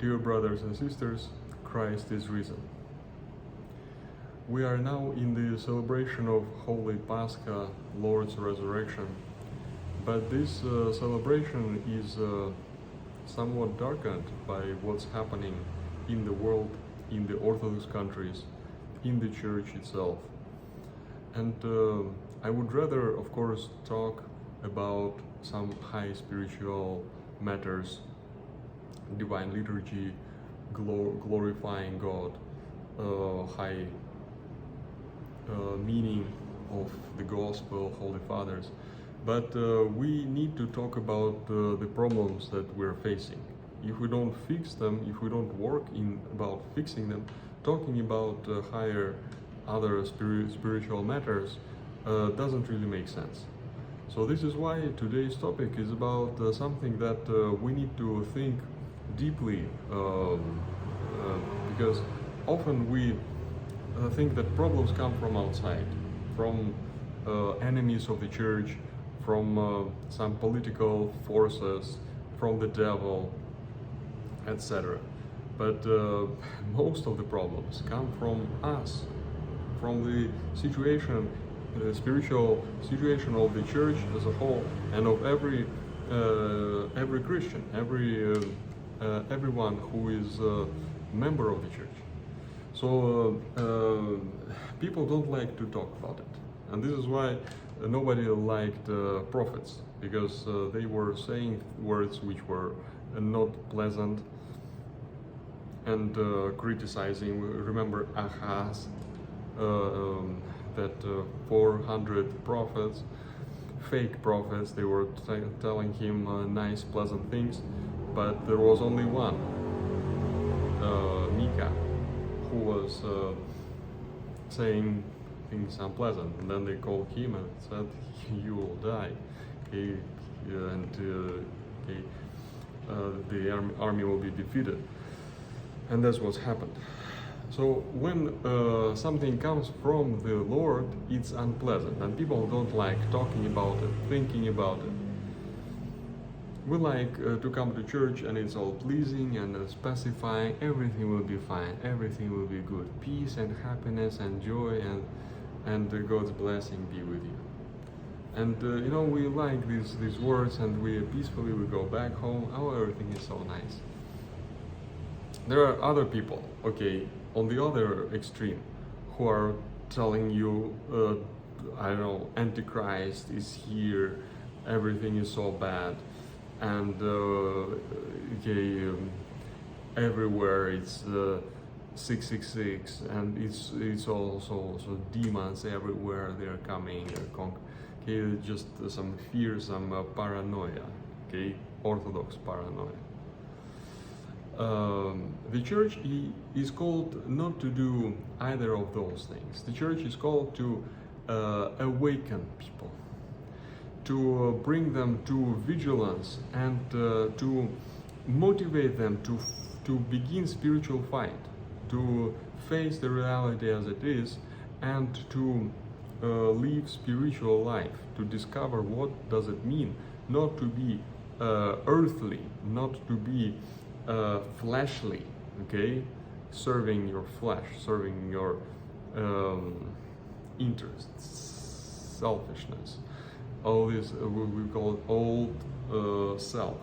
Dear brothers and sisters, Christ is risen. We are now in the celebration of Holy Pascha, Lord's Resurrection, but this celebration is somewhat darkened by what's happening in the world, in the Orthodox countries, in the Church itself. And I would rather, of course, talk about some high spiritual matters, divine liturgy, glorifying God, high meaning of the Gospel, Holy Fathers. But we need to talk about the problems that we're facing. If we don't fix them, if we don't work about fixing them, talking about higher other spiritual matters doesn't really make sense. So this is why today's topic is about something that we need to think deeply, because often we think that problems come from outside, from enemies of the church, from some political forces, from the devil, etc. But most of the problems come from us, from the situation, the spiritual situation of the church as a whole, and of every Christian, everyone who is a member of the church. So people don't like to talk about it, and this is why nobody liked prophets, because they were saying words which were not pleasant and criticizing. Remember Ahaz, that 400 prophets, fake prophets, they were telling him nice, pleasant things, but there was only one, Micah, who was saying things unpleasant, and then they called him and said, "You will die." Okay, and the army will be defeated, and that's what's happened. So when something comes from the Lord, it's unpleasant, and people don't like talking about it, thinking about it. We like to come to church and it's all pleasing and specifying everything will be fine, everything will be good, peace and happiness and joy and God's blessing be with you. And we like these words, and we peacefully we go back home. Oh, everything is so nice. There are other people, okay, on the other extreme, who are telling you, Antichrist is here, everything is so bad, and everywhere it's 666, and it's also demons everywhere. They're coming, just some fear, some paranoia, Orthodox paranoia. The church is called not to do either of those things. The church is called to awaken people, to bring them to vigilance, and to motivate them to begin spiritual fight, to face the reality as it is, and to live spiritual life, to discover what does it mean not to be earthly, not to be fleshly, serving your flesh, serving your interests, selfishness, all this we call it old self,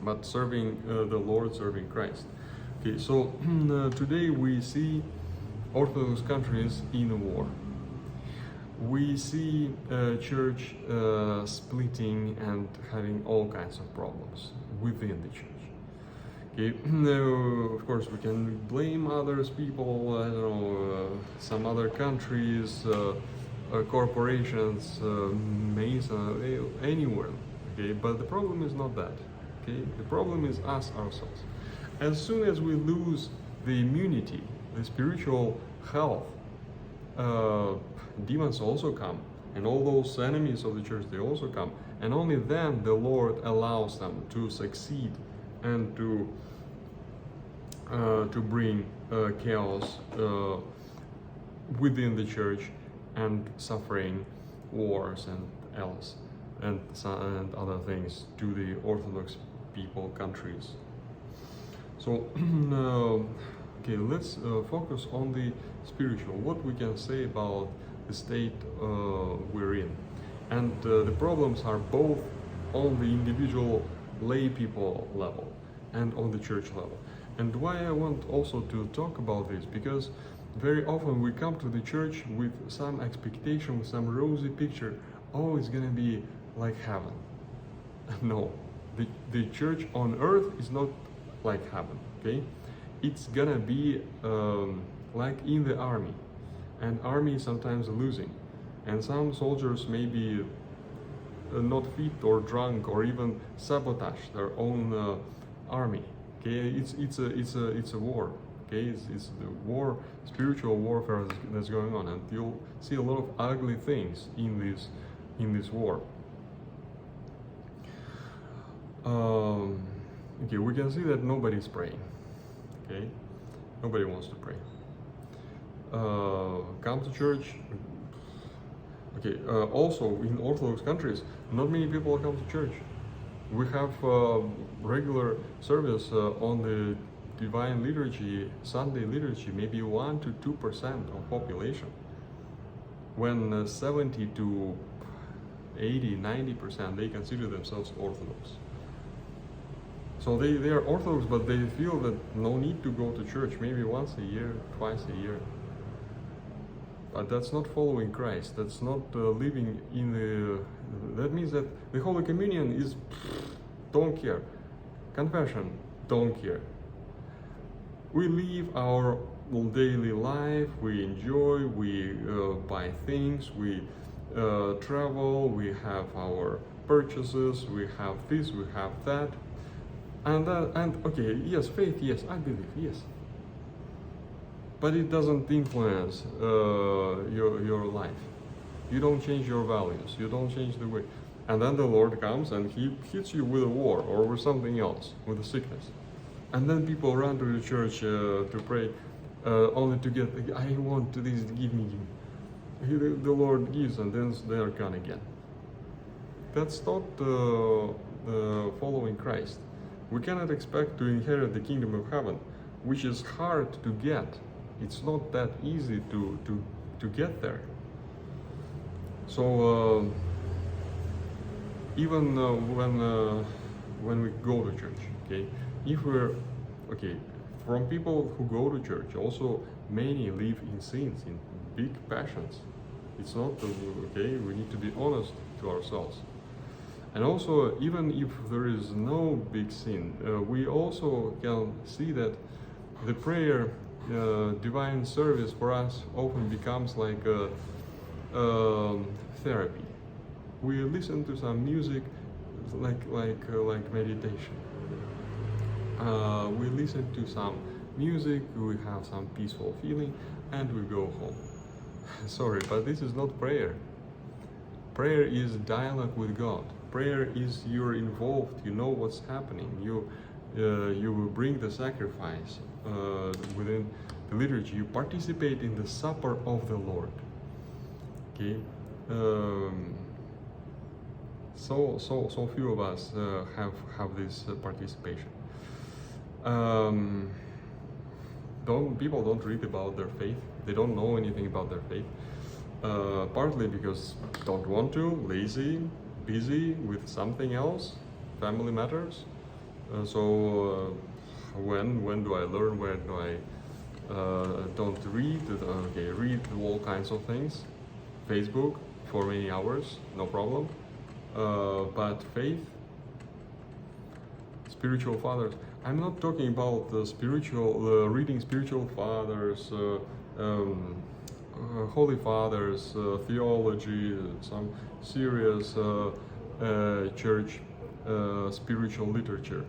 but serving the Lord, serving Christ. So today we see Orthodox countries in a war. We see church splitting and having all kinds of problems within the church. Of course, we can blame others, people, some other countries, corporations, Mason, anywhere. But the problem is not that. The problem is us ourselves. As soon as we lose the immunity, the spiritual health, demons also come, and all those enemies of the church, they also come, and only then the Lord allows them to succeed and to bring chaos within the church, and suffering, wars, and other things to the Orthodox people, countries. So So, okay, let's focus on the spiritual. What we can say about the state we're in. And the problems are both on the individual lay people level and on the church level. And why I want also to talk about this, because very often we come to the church with some expectation, with some rosy picture. Oh, it's gonna be like heaven. No, the church on earth is not like heaven, okay? It's gonna be like in the army, and army is sometimes losing, and some soldiers may be not fit or drunk or even sabotage their own army. Okay, it's a war. Okay, it's the war, spiritual warfare that's going on, and you'll see a lot of ugly things in this war. Okay, we can see that nobody's praying. Okay, nobody wants to pray. Come to church. Okay, also in Orthodox countries, not many people come to church. We have regular service on the Divine Liturgy, Sunday Liturgy, maybe 1 to 2% of population, when 70 to 80, 90% they consider themselves Orthodox. So they are Orthodox, but they feel that no need to go to church, maybe once a year, twice a year. But that's not following Christ. That's not living in the. That means that the Holy Communion is don't care. Confession, don't care. We live our daily life. We enjoy. We buy things. We travel. We have our purchases. We have this. We have that. And okay, yes, faith. Yes, I believe. Yes. But it doesn't influence your life. You don't change your values. You don't change the way. And then the Lord comes and He hits you with a war or with something else, with a sickness. And then people run to the church to pray, only to get, I want to this, give me. The Lord gives, and then they are gone again. That's not following Christ. We cannot expect to inherit the kingdom of heaven, which is hard to get. It's not that easy to get there. So even when we go to church, okay, if we're okay, from people who go to church, also many live in sins, in big passions. It's not okay. We need to be honest to ourselves. And also, even if there is no big sin, we also can see that the prayer, divine service for us often becomes like a therapy. We listen to some music, like meditation. We listen to some music, we have some peaceful feeling, and we go home. Sorry, but this is not prayer. Prayer is dialogue with God. Prayer is you're involved. You know what's happening. You will bring the sacrifice within the liturgy. You participate in the supper of the Lord. Okay. So few of us have this participation. People don't read about their faith. They don't know anything about their faith. Partly because don't want to, lazy, busy with something else, family matters. So when do I learn? Where do I don't read? Okay, read all kinds of things. Facebook for many hours, no problem. But faith, spiritual fathers. I'm not talking about the spiritual reading spiritual fathers, holy fathers, theology, some serious church spiritual literature.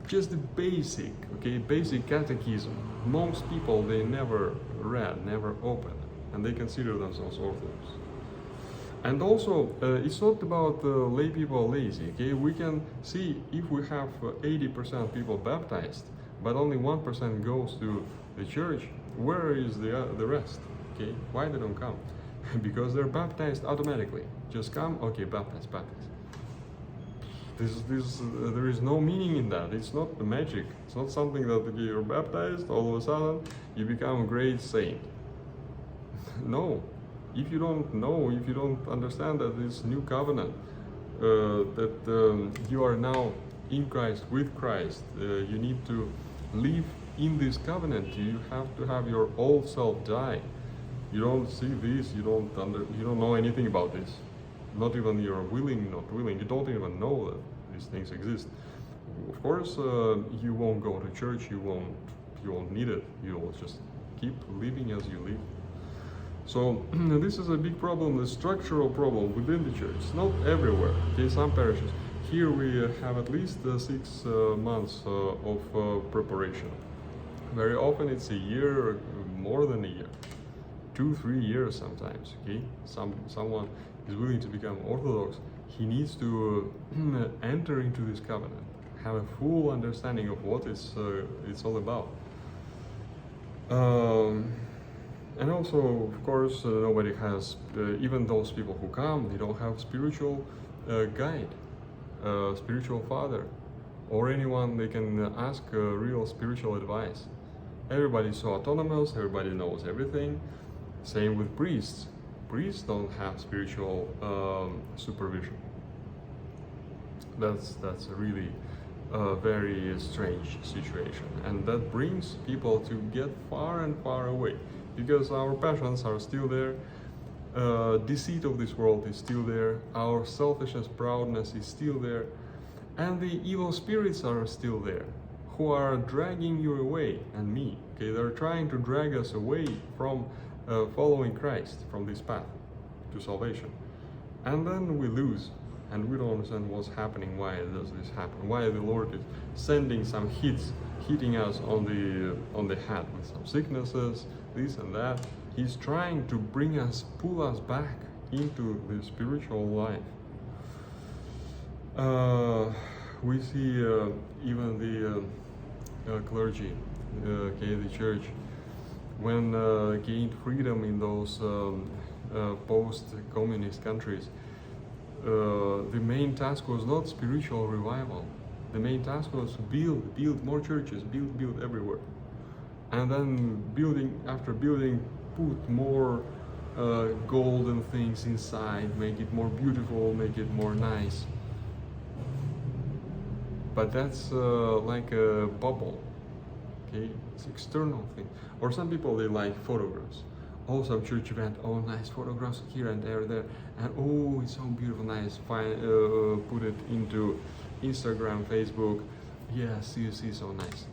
Just the basic, okay, basic catechism. Most people, they never read, never opened, and they consider themselves Orthodox. And also, it's not about lay people lazy, okay? We can see if we have 80% people baptized, but only 1% goes to the church, where is the rest, okay? Why they don't come? Because they're baptized automatically. Just come, okay, baptize. There is no meaning in that. It's not the magic. It's not something that you're baptized, all of a sudden you become a great saint. No. If you don't know, if you don't understand that this new covenant, that you are now in Christ, with Christ, you need to live in this covenant. You have to have your old self die. You don't see this, you don't know anything about this. Not even you're willing, not willing. You don't even know that these things exist. Of course, you won't go to church. You won't need it. You'll just keep living as you live. So this is a big problem, a structural problem within the church. It's not everywhere. Okay, some parishes. Here we have at least 6 months of preparation. Very often it's a year, more than a year, 2-3 years sometimes. Okay, someone is willing to become Orthodox. He needs to enter into this covenant, have a full understanding of what it's all about. And also, of course, nobody has, even those people who come, they don't have spiritual guide, spiritual father, or anyone they can ask real spiritual advice. Everybody's so autonomous, everybody knows everything. Same with priests. Priests don't have spiritual supervision. That's a really very strange situation, and that brings people to get far and far away, because our passions are still there, deceit of this world is still there, our selfishness, proudness is still there, and the evil spirits are still there, who are dragging you away, and me. Okay, they're trying to drag us away from following Christ, from this path to salvation, and then we lose. And we don't understand what's happening, why does this happen, why the Lord is sending some hitting us on the head with some sicknesses, this and that. He's trying to pull us back into the spiritual life. We see even the clergy, the church, when gained freedom in those post-communist countries, the main task was not spiritual revival. The main task was build more churches, build everywhere, and then building after building, put more golden things inside, make it more beautiful, make it more nice. But that's like a bubble. Okay, it's external thing. Or some people, they like photographs. Oh, some church event, oh, nice photographs here and there, and oh, it's so beautiful, nice, fine, put it into Instagram, Facebook, yes, you see, so nice.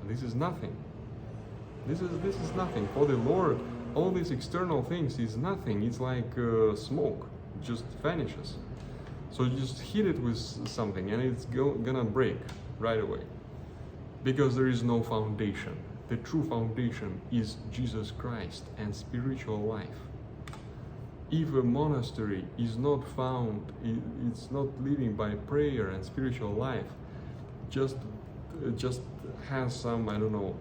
This is nothing. This is nothing. For the Lord, all these external things is nothing. It's like smoke, it just vanishes. So you just hit it with something and it's gonna break right away, because there is no foundation. The true foundation is Jesus Christ and spiritual life. If a monastery is not found, it's not living by prayer and spiritual life, just has some, I don't know,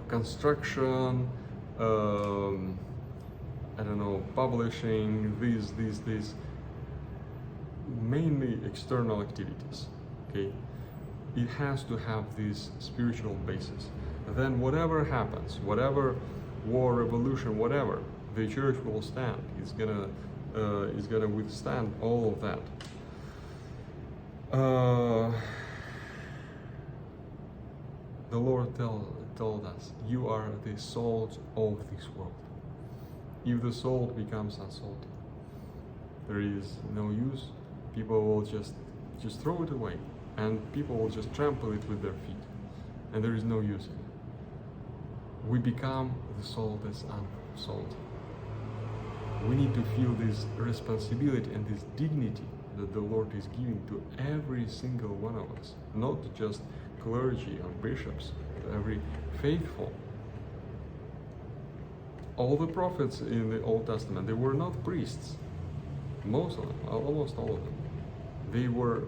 construction, I don't know, publishing, these mainly external activities, okay? It has to have this spiritual basis. Then whatever happens, whatever war, revolution, whatever, the church will stand. It's gonna withstand all of that. The Lord told us, you are the salt of this world. If the salt becomes unsalted, there is no use. People will just throw it away, and people will just trample it with their feet, and there is no use in it. We become the salt that's unsalted. We need to feel this responsibility and this dignity that the Lord is giving to every single one of us, not just clergy or bishops, but every faithful. All the prophets in the Old Testament, they were not priests. Most of them, almost all of them. They were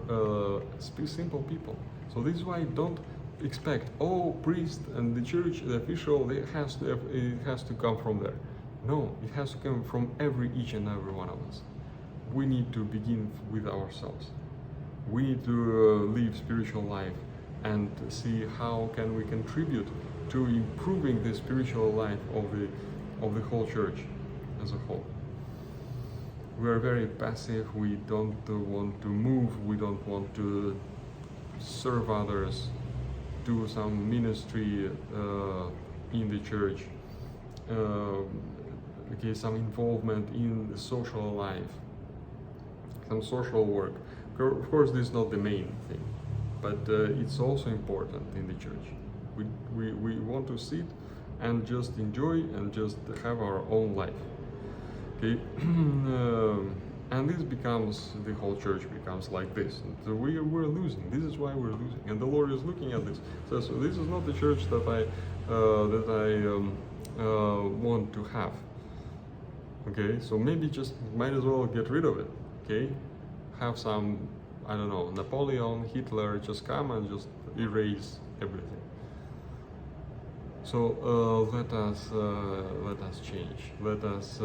simple people. So this is why don't expect, oh, priest and the church, the official, it has to come from there. No, it has to come from each and every one of us. we need to begin with ourselves. We need to live spiritual life and see how can we contribute to improving the spiritual life of the whole church as a whole. We are very passive. We don't want to move. We don't want to serve others, do some ministry in the church, some involvement in the social life, some social work. Of course, this is not the main thing, but it's also important in the church. We want to sit and just enjoy and just have our own life. Okay, and this becomes, the whole church becomes like this. And so we're losing. This is why we're losing, and the Lord is looking at this. So this is not the church that I want to have. Okay, so maybe just might as well get rid of it. Okay, have some, I don't know, Napoleon, Hitler, just come and just erase everything. So let us change. Let us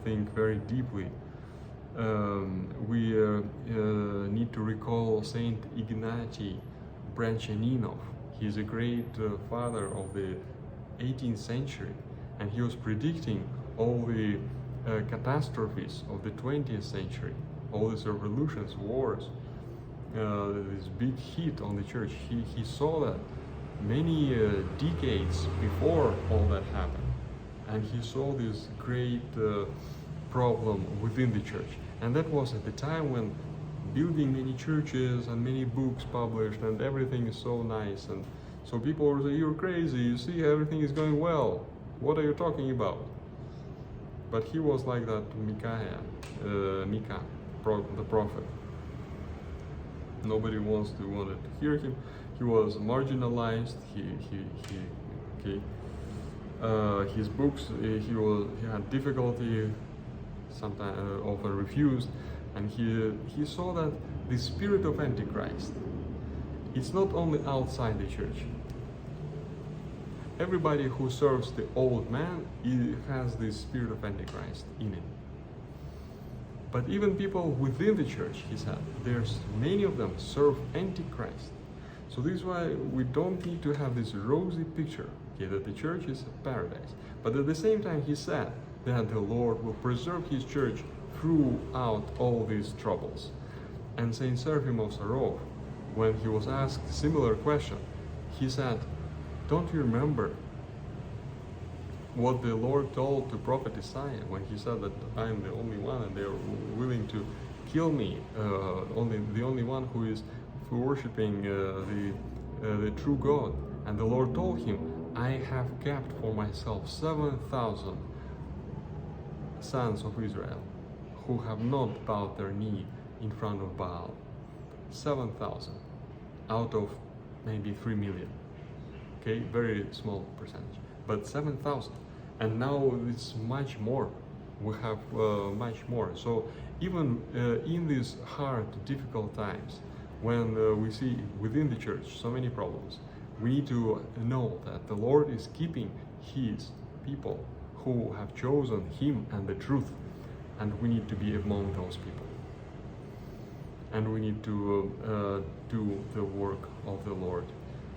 think very deeply. We need to recall Saint Ignatiy Branchaninov. He's a great father of the 18th century, and he was predicting all the catastrophes of the 20th century, all these revolutions, wars, this big hit on the church. He saw that many decades before all that happened, and he saw this great problem within the church. And that was at the time when building many churches and many books published and everything is so nice, and so people were saying, "You're crazy, you see everything is going well, what are you talking about?" But he was like that Micah, the prophet. Nobody wanted to hear him. He was marginalized. His books, he had difficulty, sometimes often refused, and he saw that the spirit of Antichrist, it's not only outside the church. Everybody who serves the old man, he has this spirit of Antichrist in him. But even people within the church, he said, there's many of them serve Antichrist. So this is why we don't need to have this rosy picture, that the church is a paradise. But at the same time, he said that the Lord will preserve his church throughout all these troubles. And Saint Seraphim of Sarov, when he was asked a similar question, he said, "Don't you remember what the Lord told to Prophet Isaiah when he said that I am the only one and they are willing to kill me, the only one who is worshipping the true God?" And the Lord told him, "I have kept for myself 7,000 sons of Israel who have not bowed their knee in front of Baal." 7,000 out of maybe 3 million. Okay, very small percentage, but 7,000. And now it's much more. We have much more. So even in these hard, difficult times, when we see within the church so many problems, we need to know that the Lord is keeping his people who have chosen him and the truth, and we need to be among those people. And we need to do the work of the Lord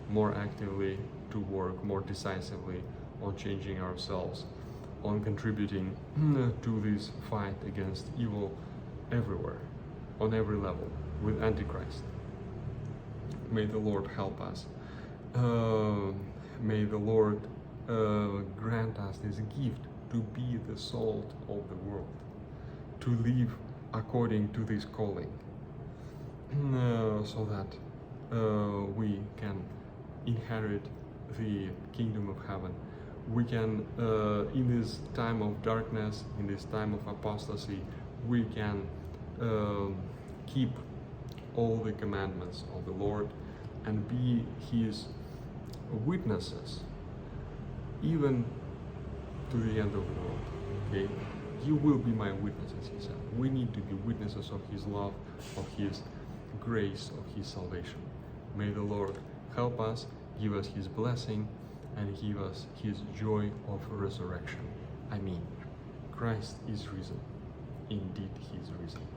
more actively, to work more decisively on changing ourselves, on contributing to this fight against evil everywhere, on every level, with Antichrist. May the Lord help us. May the Lord grant us this gift to be the salt of the world, to live according to this calling, so that we can inherit the kingdom of heaven. We can, in this time of darkness, in this time of apostasy, we can keep all the commandments of the Lord and be his witnesses, even to the end of the world. Okay? You will be my witnesses, he said. We need to be witnesses of his love, of his grace, of his salvation. May the Lord help us, give us his blessing, and give us his joy of resurrection. I mean, Christ is risen. indeed He is risen.